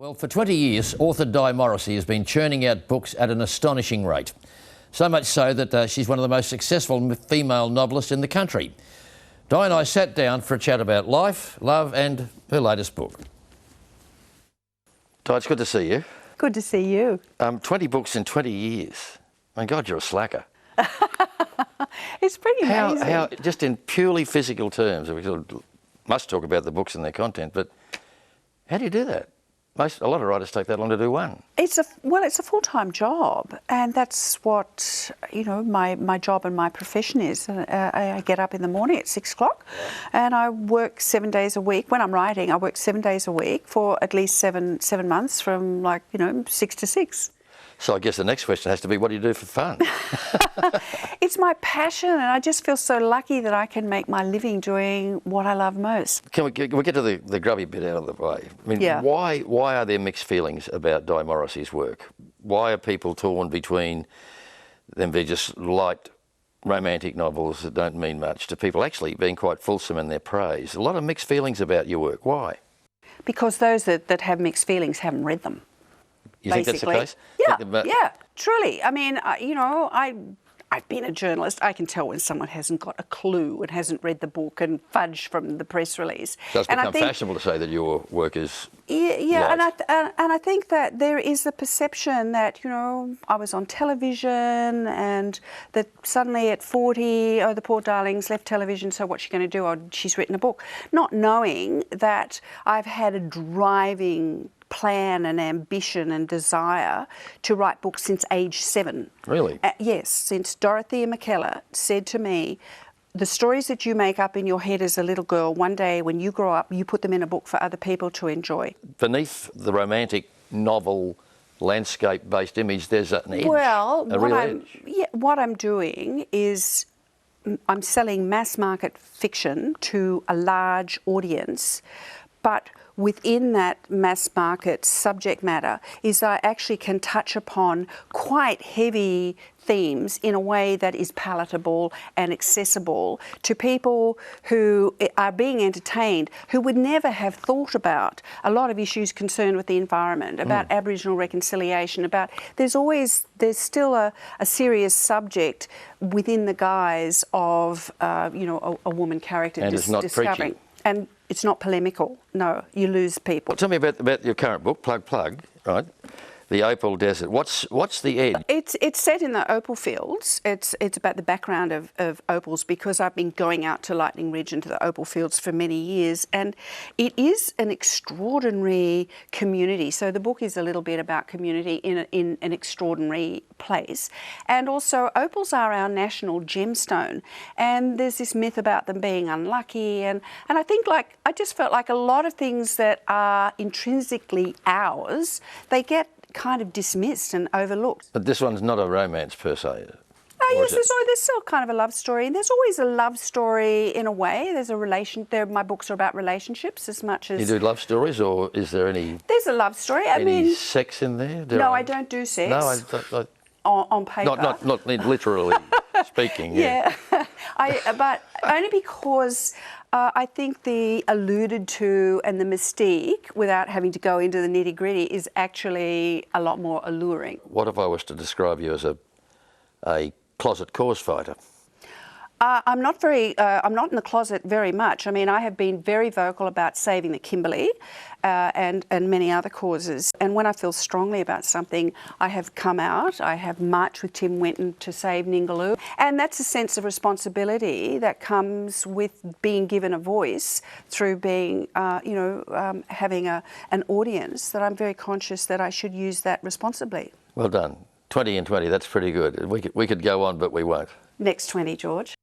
Well, for 20 years, author Di Morrissey has been churning out books at an astonishing rate. So much so that she's one of the most successful female novelists in the country. Di and I sat down for a chat about life, love and her latest book. Di, it's good to see you. Good to see you. 20 books in 20 years. My God, you're a slacker. It's pretty amazing. How, just in purely physical terms, we must talk about the books and their content, but how do you do that? A lot of writers take that long to do one. It's a full-time job, and that's what my job and my profession is. I get up in the morning at 6 o'clock, and I work 7 days a week. When I'm writing, I work 7 days a week for at least seven months, from 6 to 6. So I guess the next question has to be, what do you do for fun? It's my passion, and I just feel so lucky that I can make my living doing what I love most. Can we get to the grubby bit out of the way? I mean, yeah. Why are there mixed feelings about Di Morrissey's work? Why are people torn between them being just light romantic novels that don't mean much to people actually being quite fulsome in their praise? A lot of mixed feelings about your work. Why? Because those that have mixed feelings haven't read them. You think that's the case? Yeah, truly. I mean, I've been a journalist. I can tell when someone hasn't got a clue and hasn't read the book and fudge from the press release. So it's become fashionable to say that your work is and I think that there is the perception that I was on television and that suddenly at 40, the poor darling's left television, so what's she going to do? Oh, she's written a book. Not knowing that I've had a driving plan and ambition and desire to write books since age 7. Really? Yes, since Dorothea McKellar said to me, the stories that you make up in your head as a little girl, one day when you grow up, you put them in a book for other people to enjoy. Beneath the romantic novel landscape-based image, there's an edge. Well, edge. What I'm doing is I'm selling mass market fiction to a large audience, but within that mass market subject matter is I actually can touch upon quite heavy themes in a way that is palatable and accessible to people who are being entertained, who would never have thought about a lot of issues concerned with the environment, about Aboriginal reconciliation, there's still a serious subject within the guise of a woman character and it's not discovering. Preachy. And it's not polemical. No, you lose people. Well, tell me about your current book, Plug, right? The Opal Desert. What's the edge? It's set in the opal fields. It's about the background of opals, because I've been going out to Lightning Ridge and to the opal fields for many years, and it is an extraordinary community. So the book is a little bit about community in an extraordinary place, and also opals are our national gemstone, and there's this myth about them being unlucky, and I think I just felt like a lot of things that are intrinsically ours, they get kind of dismissed and overlooked. But this one's not a romance per se. Yes, there's still kind of a love story, and there's always a love story in a way. There's a relation. My books are about relationships as much as. You do love stories, or is there any? There's a love story. Any sex in there? No, I don't do sex. No, on paper. Not literally speaking. Yeah. But only because I think the alluded to and the mystique, without having to go into the nitty-gritty, is actually a lot more alluring. What if I was to describe you as a closet cause fighter? I'm not in the closet very much. I mean, I have been very vocal about saving the Kimberley and many other causes. And when I feel strongly about something, I have come out. I have marched with Tim Winton to save Ningaloo. And that's a sense of responsibility that comes with being given a voice through being, having an audience, that I'm very conscious that I should use that responsibly. Well done. 20 and 20, that's pretty good. We could go on, but we won't. Next 20, George.